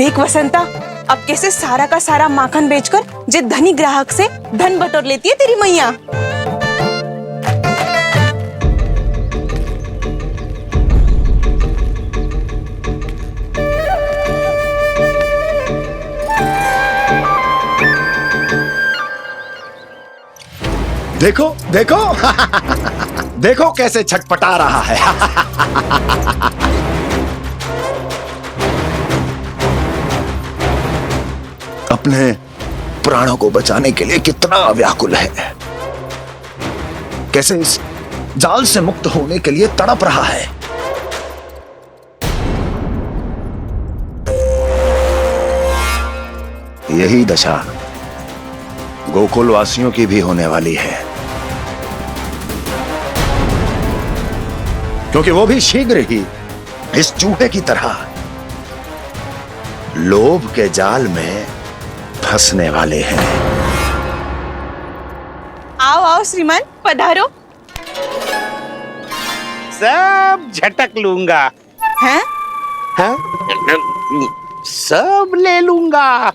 देख वसंता, अब कैसे सारा का सारा माखन बेचकर जे धनी ग्राहक से धन बटोर लेती है तेरी मैया। देखो देखो देखो कैसे छटपटा रहा है। अपने प्राणों को बचाने के लिए कितना व्याकुल है, कैसे इस जाल से मुक्त होने के लिए तड़प रहा है। यही दशा गोकुल वासियों की भी होने वाली है, क्योंकि वो भी शीघ्र ही इस चूहे की तरह लोभ के जाल में फंसने वाले हैं। आओ आओ श्रीमान, पधारो। सब झटक लूंगा। हैं? हाँ? सब ले लूंगा।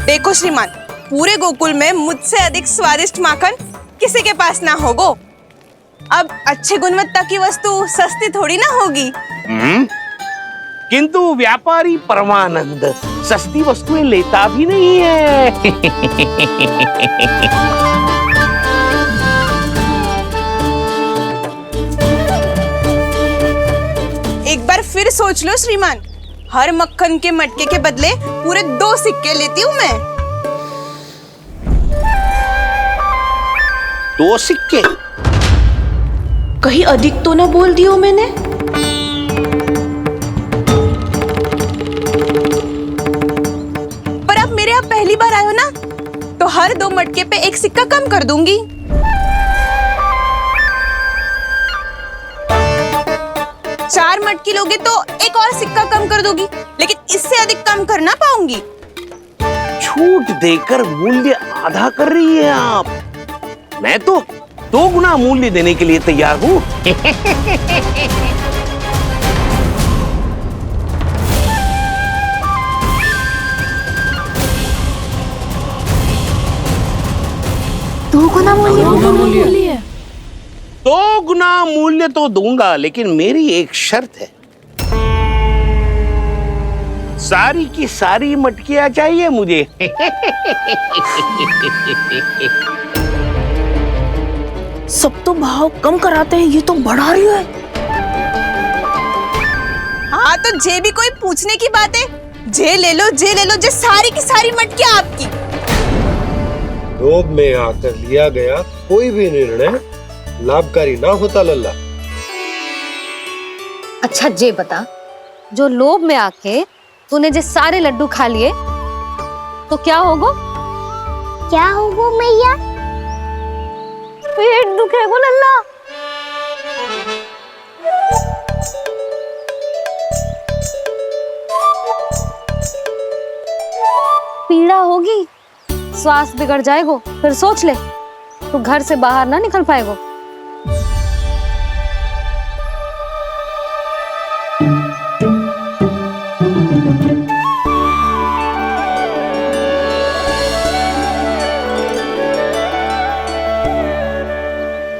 देखो श्रीमान, पूरे गोकुल में मुझसे अधिक स्वादिष्ट माखन किसी के पास ना होगो। अब अच्छे गुणवत्ता की वस्तु सस्ती थोड़ी ना होगी। किंतु व्यापारी परमानंद सस्ती वस्तुएं लेता भी नहीं है। एक बार फिर सोच लो श्रीमान, हर मक्खन के मटके के बदले पूरे 2 सिक्के लेती हूँ मैं। 2 सिक्के? कहीं अधिक तो ना बोल दियो मैंने? पर आप मेरे यहाँ पहली बार आए हो ना, तो हर 2 मटके पे 1 सिक्का कम कर दूंगी। चार मटकी लोगे तो 1 और सिक्का कम कर दोगी, लेकिन इससे अधिक कम कर ना पाऊंगी। छूट देकर मूल्य आधा कर रही है आप। मैं तो 2 गुना मूल्य देने के लिए तैयार हूँ। दो गुना मूल्य? 2 गुना मूल्य तो दूंगा, लेकिन मेरी एक शर्त है। सारी की सारी मटकियां चाहिए मुझे। सब तो भाव कम कराते हैं, ये तो बढ़ा रही है। हाँ तो जे भी कोई पूछने की बात है, जे ले लो, जे सारी की सारी मटकियां आपकी। लोभ में आकर लिया गया कोई भी निर्णय लाभकारी ना होता लल्ला। अच्छा जे बता, जो लोभ में आके तूने जे सारे लड्डू खा लिए तो क्या होगा? क्या होगा मैया? पेट दुखेगा लल्ला। पीड़ा होगी, स्वास्थ्य बिगड़ जाएगा, फिर सोच ले, तू घर से बाहर ना निकल पाएगा।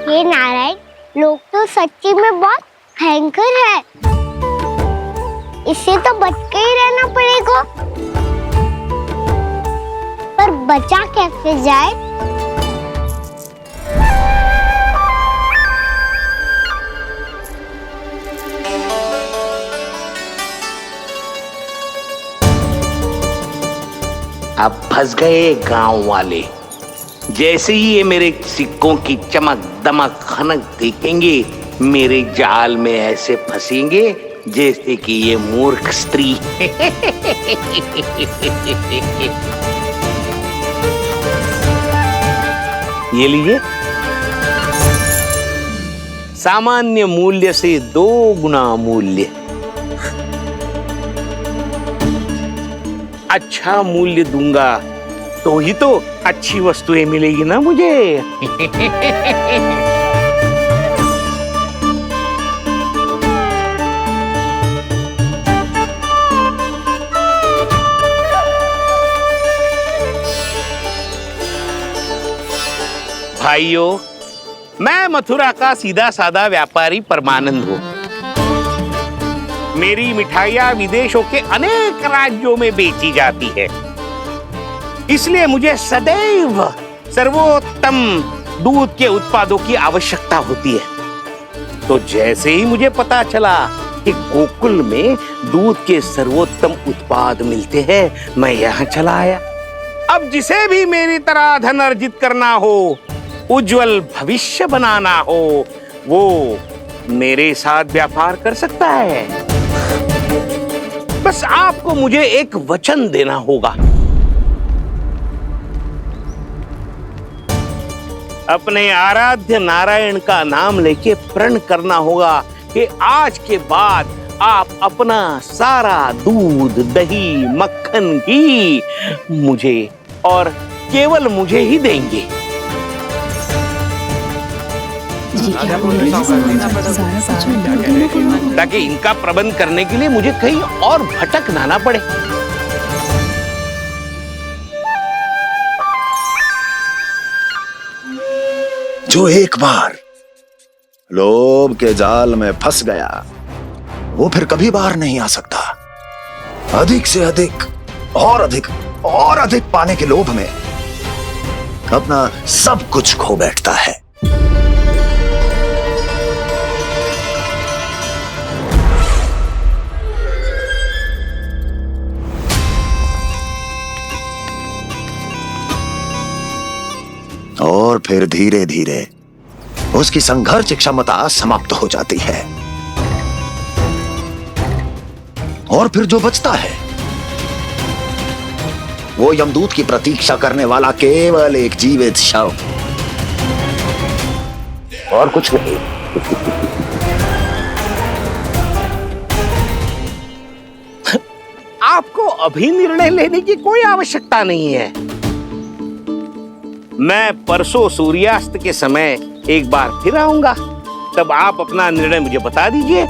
ये नारायण, लोग तो सच्ची में बहुत भयंकर है। इससे तो बच के ही रहना पड़ेगा। पर बचा कैसे जाए? अब फंस गए गांव वाले। जैसे ही ये मेरे सिक्कों की चमक दमक खनक देखेंगे, मेरे जाल में ऐसे फंसेंगे जैसे कि ये मूर्ख स्त्री। ये लीजिए, सामान्य मूल्य से 2 गुना मूल्य। अच्छा मूल्य दूंगा तो ही तो अच्छी वस्तुएं मिलेगी ना मुझे। भाइयों, मैं मथुरा का सीधा साधा व्यापारी परमानंद हूँ। मेरी मिठाइयाँ विदेशों के अनेक राज्यों में बेची जाती है, इसलिए मुझे सदैव सर्वोत्तम दूध के उत्पादों की आवश्यकता होती है। तो जैसे ही मुझे पता चला कि गोकुल में दूध के सर्वोत्तम उत्पाद मिलते हैं, मैं यहाँ चला आया। अब जिसे भी मेरी तरह धन अर्जित करना हो, उज्जवल भविष्य बनाना हो, वो मेरे साथ व्यापार कर सकता है। बस आपको मुझे एक वचन देना होगा। अपने आराध्य नारायण का नाम लेके प्रण करना होगा कि आज के बाद आप अपना सारा दूध, दही, मक्खन, घी मुझे और केवल मुझे ही देंगे। ताकि इनका प्रबंध करने के लिए मुझे कहीं और भटकना ना पड़े। जो एक बार लोभ के जाल में फंस गया, वो फिर कभी बाहर नहीं आ सकता। अधिक से अधिक और अधिक और अधिक पाने के लोभ में अपना सब कुछ खो बैठता है। और फिर धीरे धीरे उसकी संघर्ष क्षमता समाप्त हो जाती है, और फिर जो बचता है वो यमदूत की प्रतीक्षा करने वाला केवल एक जीवित शव, और कुछ नहीं। आपको अभी निर्णय लेने की कोई आवश्यकता नहीं है। मैं परसों सूर्यास्त के समय एक बार फिर आऊंगा, तब आप अपना निर्णय मुझे बता दीजिए।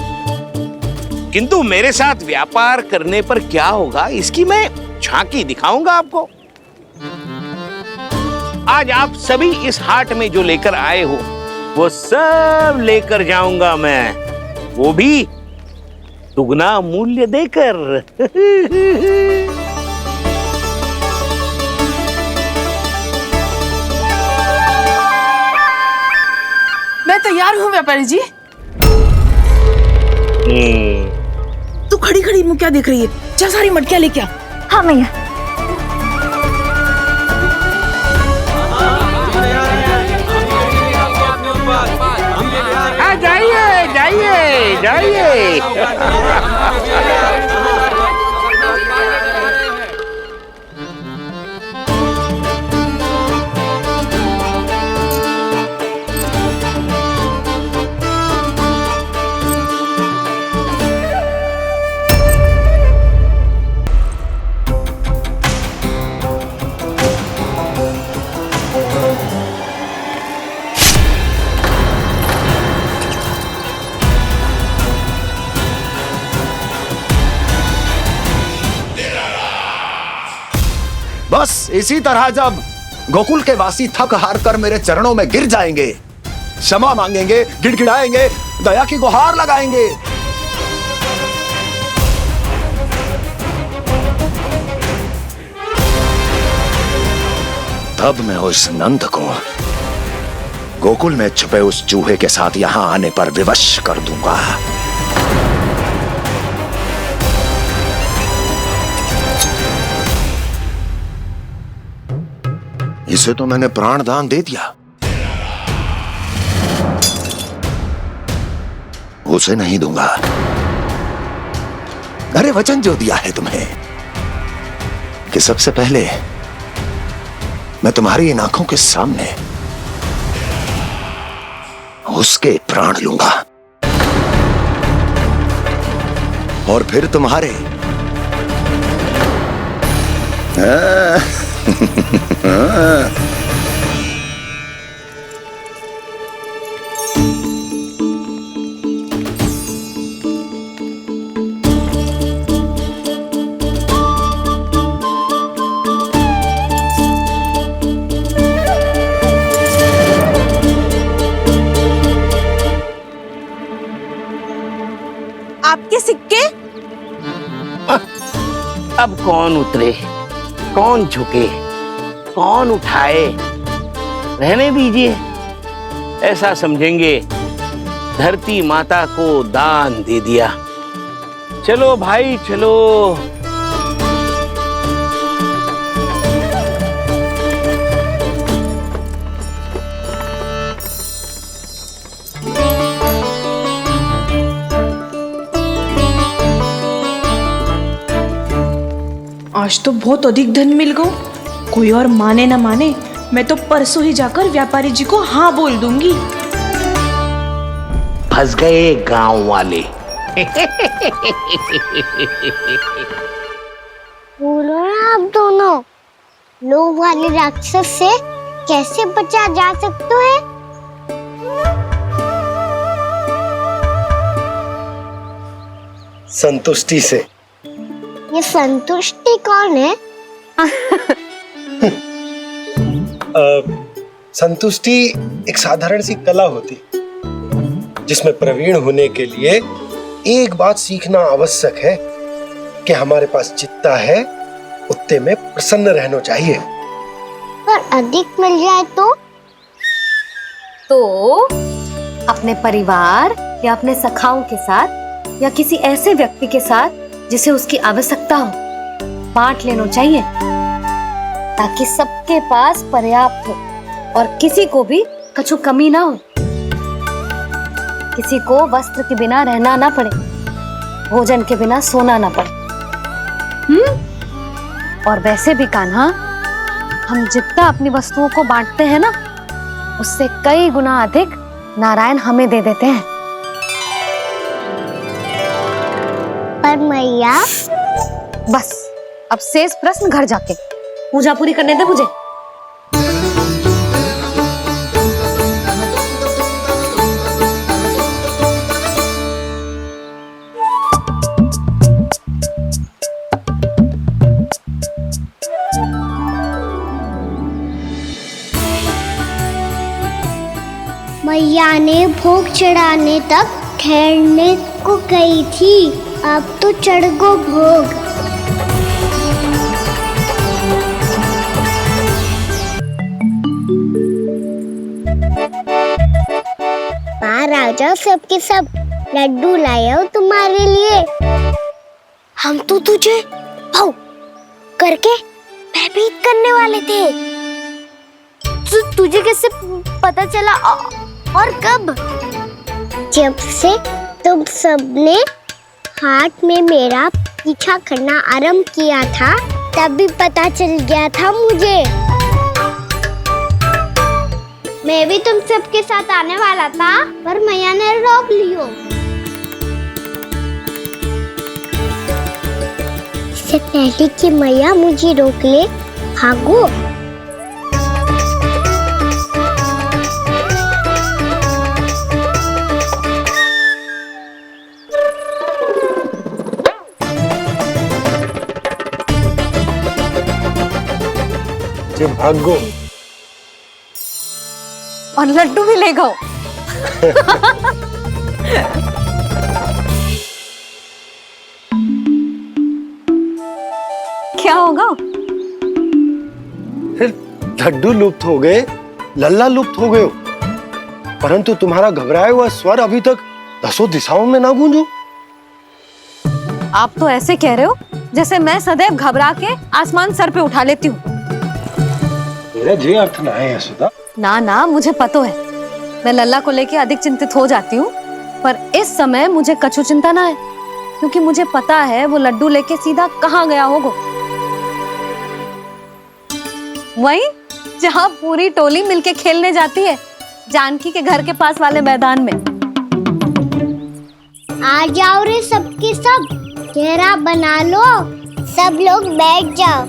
किंतु मेरे साथ व्यापार करने पर क्या होगा, इसकी मैं झांकी दिखाऊंगा आपको। आज आप सभी इस हाट में जो लेकर आए हो, वो सब लेकर जाऊंगा मैं, वो भी दुगना मूल्य देकर। मैं तैयार हूँ व्यापारी जी। तू खड़ी खड़ी मुँह क्या देख रही है? चल सारी मटकियाँ लेके आ। हाँ मैया। जाइए जाइए जाइए। बस इसी तरह जब गोकुल के वासी थक हार कर मेरे चरणों में गिर जाएंगे, क्षमा मांगेंगे, गिड़गिड़ाएंगे, दया की गुहार लगाएंगे, तब मैं उस नंद को गोकुल में छुपे उस चूहे के साथ यहां आने पर विवश कर दूंगा। इसे तो मैंने प्राण दान दे दिया, उसे नहीं दूंगा। अरे वचन जो दिया है तुम्हें कि सबसे पहले मैं तुम्हारी इन आंखों के सामने उसके प्राण लूंगा, और फिर तुम्हारे। अब कौन उतरे, कौन झुके, कौन उठाए? रहने दीजिए, ऐसा समझेंगे धरती माता को दान दे दिया। चलो भाई चलो। आज तो बहुत अधिक धन मिल गया। कोई और माने ना माने, मैं तो परसों ही जाकर व्यापारी जी को हाँ बोल दूंगी। फंस गए गांव वाले। बोलो ना आप दोनों, लोभ वाले राक्षस से कैसे बचा जा सकता है? संतुष्टि से। ये संतुष्टि कौन है? संतुष्टि एक साधारण सी कला होती जिसमें प्रवीण होने के लिए एक बात सीखना आवश्यक है कि हमारे पास जितना है उतने में प्रसन्न रहना चाहिए। पर अधिक मिल जाए तो अपने परिवार या अपने सखाओं के साथ या किसी ऐसे व्यक्ति के साथ जिसे उसकी आवश्यकता हो बांट लेना चाहिए, ताकि सबके पास पर्याप्त हो और किसी को भी कछु कमी ना हो, किसी को वस्त्र के बिना रहना ना पड़े, भोजन के बिना सोना ना पड़े। और वैसे भी कान्हा, हम जितना अपनी वस्तुओं को बांटते हैं ना, उससे कई गुना अधिक नारायण हमें दे देते हैं। पर मैया, बस अब शेष प्रश्न घर जाके पूजा पूरी करने दे मुझे। मैया ने भोग चढ़ाने तक ठहरने को कही थी, अब तो चढ़ गो भोग। बाहर आ जाओ सबके सब, लड्डू लाया हूँ तुम्हारे लिए। हम तो तुझे भाव करके भयभीत करने वाले थे। तुझे कैसे पता चला और कब? जब से तुम सबने हाथ में मेरा पीछा करना आरंभ किया था, तभी पता चल गया था मुझे। मैं भी तुम सबके साथ आने वाला था, पर मैया ने रोक लियो। इससे पहले कि मैया मुझे रोक ले, भागो। भागो और लड्डू भी ले गो। क्या होगा? फिर लड्डू लुप्त हो गए, लल्ला लुप्त हो गए, परंतु तुम्हारा घबराया हुआ स्वर अभी तक 10 दिशाओं में ना गूंजो। आप तो ऐसे कह रहे हो जैसे मैं सदैव घबरा के आसमान सर पे उठा लेती हूँ। मेरा जे अर्थ ना है यशोदा। ना ना, मुझे पता है, मैं लल्ला को लेके अधिक चिंतित हो जाती हूँ, पर इस समय मुझे कछु चिंता ना है, क्योंकि मुझे पता है वो लड्डू लेके सीधा कहाँ गया होगा। वहीं जहाँ पूरी टोली मिलके खेलने जाती है, जानकी के घर के पास वाले मैदान में। आ जाओ रे सबके सब, घेरा बना लो, सब लोग बैठ जाओ।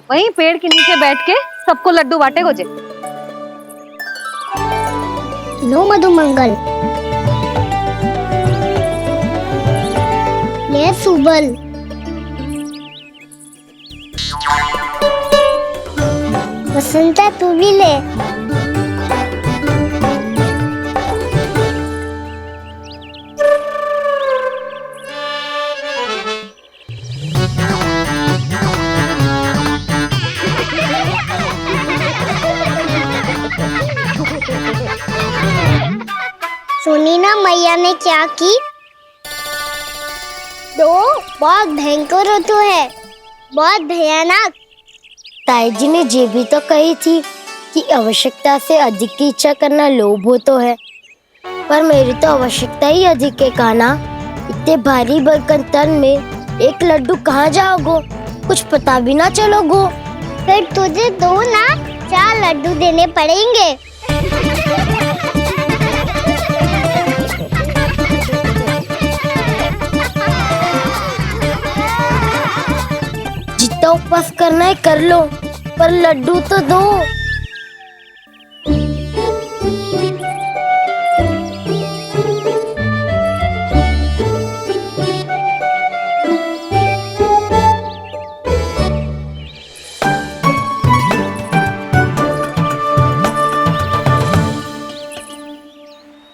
वहीं पेड़ के नीचे बैठ के सबको लड्डू बांटे गोजे। लो मधुमंगल, ले सुबल, वसंता तू भी ले। ने क्या की? तो बहुत भयंकर ऋतु है, बहुत भयानक। ताई जी ने ये भी तो कही थी कि आवश्यकता से अधिक की इच्छा करना लोभ हो तो है, पर मेरी तो आवश्यकता ही अधिक है कान्हा। इतने भारी बर्तन तन में एक लड्डू कहाँ जाओगो, कुछ पता भी ना चलोगो। फिर तुझे 2 ना 4 लड्डू देने पड़ेंगे। जितना उपवास करना है कर लो, पर लड्डू तो दो।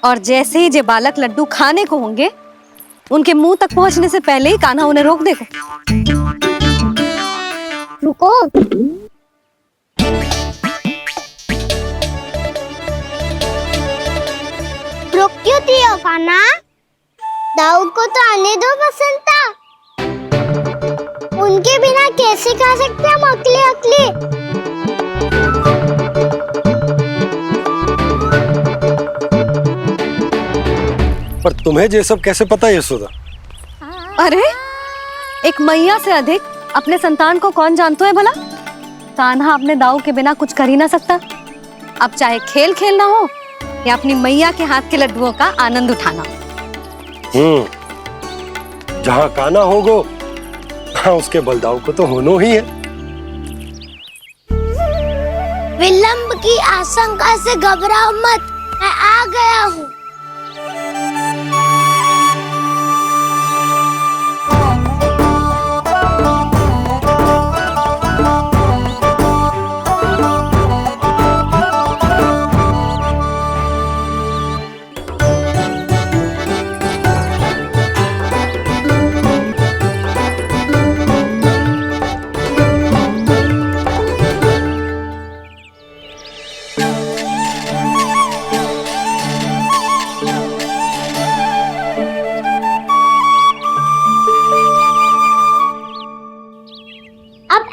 और जैसे ही जे बालक लड्डू खाने को होंगे, उनके मुंह तक पहुंचने से पहले ही कान्हा उन्हें रोक देगा। रुको। रुक क्यों दिया कान्हा? दाऊद को तो आने दो बसंता। उनके बिना कैसे खा सकते हम अकेले अकेले? पर तुम्हें ये सब कैसे पता यशोदा? अरे, एक मैया से अधिक अपने संतान को कौन जानता है भला? कान्हा अपने दाऊ के बिना कुछ कर ही ना सकता। अब चाहे खेल खेलना हो या अपनी मैया के हाथ के लड्डुओं का आनंद उठाना। जहाँ कान्हा होगो, हाँ उसके बलदाऊ को तो होनो ही है। विलंब की आशंका से घबराओ मत, मैं आ गया हूँ।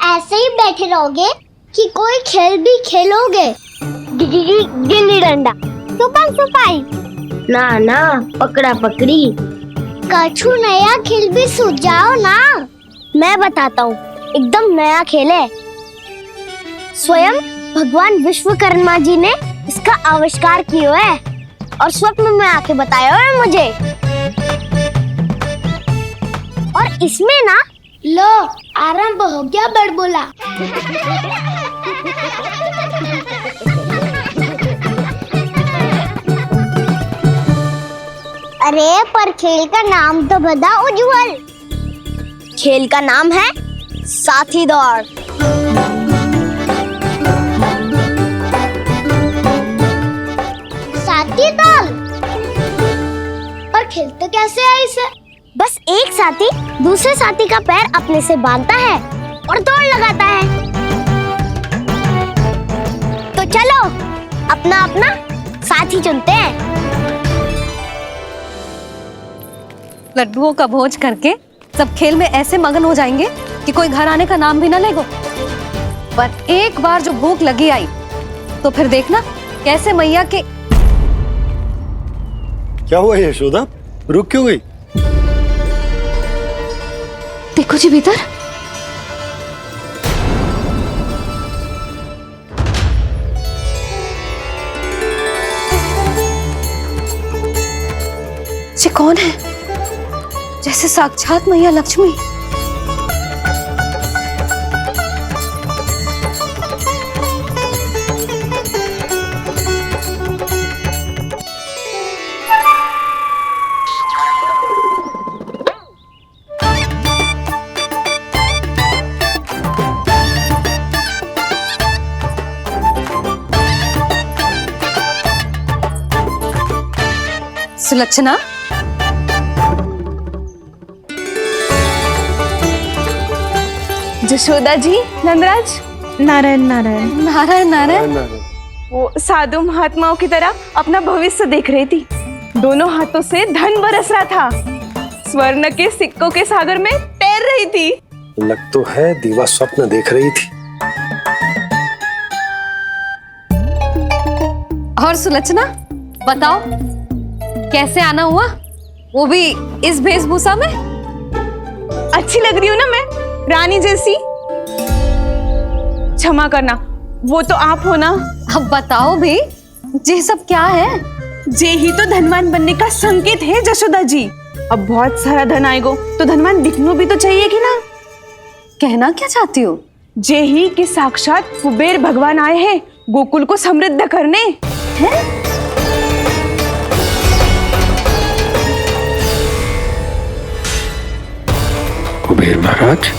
ऐसे ही बैठे रहोगे कि कोई खेल भी खेलोगे? गिल्ली डंडा, छुपन छुपाई, ना पकड़ा पकड़ी, कछु नया खेल भी सुझाओ ना। मैं बताता हूँ, एकदम नया खेल है। स्वयं भगवान विश्वकर्मा जी ने इसका आविष्कार किया है और स्वप्न में आके बताया है मुझे। और इसमें ना लो आरंभ हो गया बड़बोला। अरे पर खेल का नाम तो बता उज्जवल। खेल का नाम है साथी दौड़। साथी दौड़? पर खेलते कैसे है इसे? बस एक साथी दूसरे साथी का पैर अपने से बांधता है और दौड़ लगाता है। तो चलो अपना अपना साथी चुनते हैं। लड्डुओं का भोज करके सब खेल में ऐसे मगन हो जाएंगे कि कोई घर आने का नाम भी ना लेगो। पर एक बार जो भूख लगी आई तो फिर देखना कैसे मैया के। क्या हुआ यशोदा, रुक क्यों गई? देखो जी भीतर। ये कौन है? जैसे साक्षात मैया लक्ष्मी। सुलक्षणा, जशोदा जी, नंदराज, नारायण नारायण। नारायण नारायण। वो साधु महात्माओं की तरह अपना भविष्य देख रही थी। दोनों हाथों से धन बरस रहा था, स्वर्ण के सिक्कों के सागर में तैर रही थी। लग तो है दीवा स्वप्न देख रही थी। और सुलक्षणा बताओ, कैसे आना हुआ, वो भी इस वेशभूषा में? अच्छी लग रही हूँ ना मैं, रानी जैसी? क्षमा करना, वो तो आप हो ना। अब बताओ भी, ये सब क्या है? जे ही तो धनवान बनने का संकेत है जशोदा जी। अब बहुत सारा धन आएगा तो धनवान दिखना भी तो चाहिए कि ना। कहना क्या चाहती हो? जे ही कि साक्षात कुबेर भगवान आए हैं गोकुल को समृद्ध करने। हैं? कुबेर महाराज